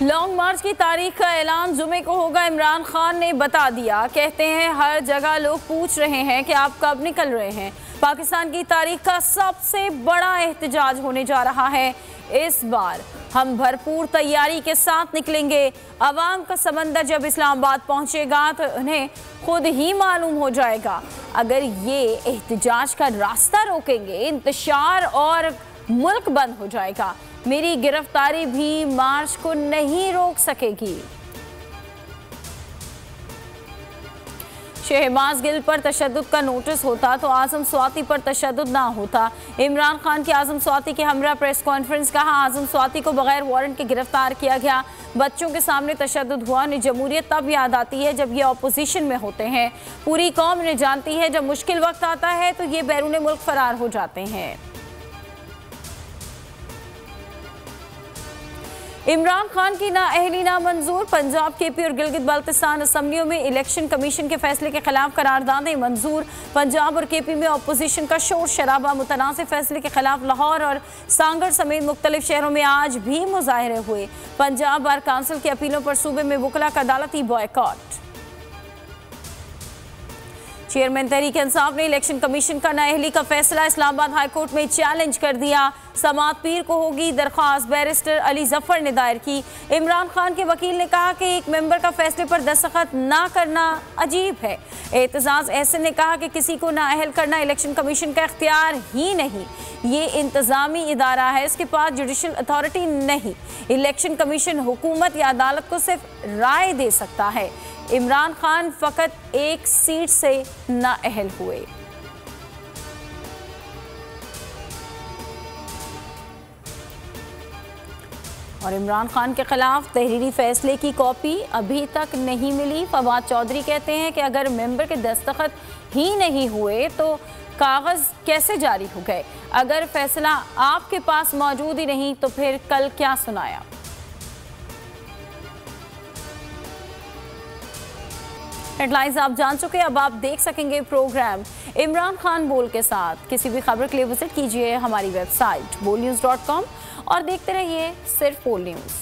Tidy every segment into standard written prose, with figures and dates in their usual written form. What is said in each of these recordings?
Long मार्च की तारीख का ऐलान जुमे को होगा। इमरान खान ने बता दिया। कहते हैं हर जगह लोग पूछ रहे हैं कि आप कब निकल रहे हैं। पाकिस्तान की तारीख का सबसे बड़ा एहतजाज होने जा रहा है। इस बार हम भरपूर तैयारी के साथ निकलेंगे। अवाम का समंदर जब इस्लामाबाद पहुंचेगा तो उन्हें खुद ही मालूम हो जाएगा। अगर ये एहतजाज का रास्ता रोकेंगे, इंतशार और मुल्क बंद हो जाएगा। मेरी गिरफ्तारी भी मार्च को नहीं रोक सकेगी। शहबाज गिल पर तशद्दुद का नोटिस होता तो आजम स्वाति पर तशद्दुद ना होता। इमरान खान की आजम स्वाति के हमरा प्रेस कॉन्फ्रेंस। कहा आजम स्वाति को बगैर वारंट के गिरफ्तार किया गया। बच्चों के सामने तशद्दुद हुआ। उन्हें जमहूरियत तब याद आती है जब ये ऑपोजिशन में होते हैं। पूरी कौम इन्हें जानती है। जब मुश्किल वक्त आता है तो ये बैरून मुल्क फरार हो जाते हैं। इमरान खान की नाअहली नामंजूर। पंजाब, केपी और गिलगित बाल्टिस्तान असम्बलियों में इलेक्शन कमीशन के फैसले के खिलाफ करारदादें मंजूर। पंजाब और केपी में अपोजिशन का शोर शराबा। मुतनाज़िर फैसले के खिलाफ लाहौर और सांगड़ समेत मुख्तलिफ शहरों में आज भी मुजाहरे हुए। पंजाब बार काउंसिल की अपीलों पर सूबे में वुकला का अदालती बॉयकॉट। चेयरमैन तहरीक इंसाफ ने इलेक्शन कमीशन का नाअहली का फैसला इस्लामाबाद हाई कोर्ट में चैलेंज कर दिया। समाअत पीर को होगी। दरख्वास्त बैरिस्टर अली जफर ने दायर की। इमरान खान के वकील ने कहा कि एक मेंबर का फैसले पर दस्तखत ना करना अजीब है। एतजाज एहसन ने कहा कि किसी को नाअहल करना इलेक्शन कमीशन का इख्तियार ही नहीं, ये इंतजामी इदारा है, इसके पास जुडिशल अथॉरिटी नहीं। इलेक्शन कमीशन हुकूमत या अदालत को सिर्फ राय दे सकता है। इमरान खान फकत एक सीट से नाअहल हुए। और इमरान खान के खिलाफ तहरीरी फैसले की कॉपी अभी तक नहीं मिली। फवाद चौधरी कहते हैं कि अगर मेंबर के दस्तखत ही नहीं हुए तो कागज़ कैसे जारी हो गए। अगर फैसला आपके पास मौजूद ही नहीं तो फिर कल क्या सुनाया। हेडलाइंस आप जान चुके। अब आप देख सकेंगे प्रोग्राम इमरान खान बोल के साथ। किसी भी खबर के लिए विजिट कीजिए हमारी वेबसाइट bolnews.com और देखते रहिए सिर्फ बोल न्यूज।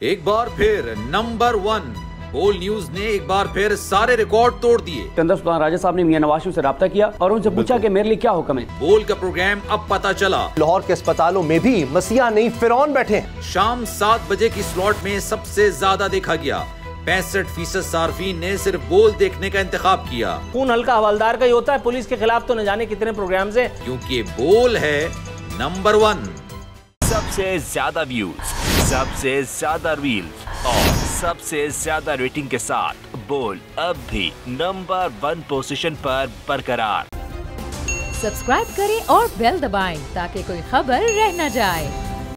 एक बार फिर नंबर 1 बोल न्यूज ने एक बार फिर सारे रिकॉर्ड तोड़ दिए। सुल्तान राजा साहब ने मियां नवाज शरीफ से राब्ता किया और उनसे पूछा कि मेरे लिए क्या हुक्म है। बोल का प्रोग्राम अब पता चला। लाहौर के अस्पतालों में भी मसीहा नहीं फिरौन बैठे हैं। शाम 7 बजे की स्लॉट में सबसे ज्यादा देखा गया। 65% सार्फिन ने सिर्फ बोल देखने का इंतखाब किया। खून हल्का हवलदार का ही होता है। पुलिस के खिलाफ तो न जाने कितने प्रोग्राम्स हैं, क्योंकि बोल है नंबर 1। सबसे ज्यादा व्यूज, सबसे ज्यादा रील्स और सबसे ज्यादा रेटिंग के साथ बोल अब भी नंबर 1 पोजीशन पर बरकरार। सब्सक्राइब करें और बेल दबाएं ताकि कोई खबर रह न जाए।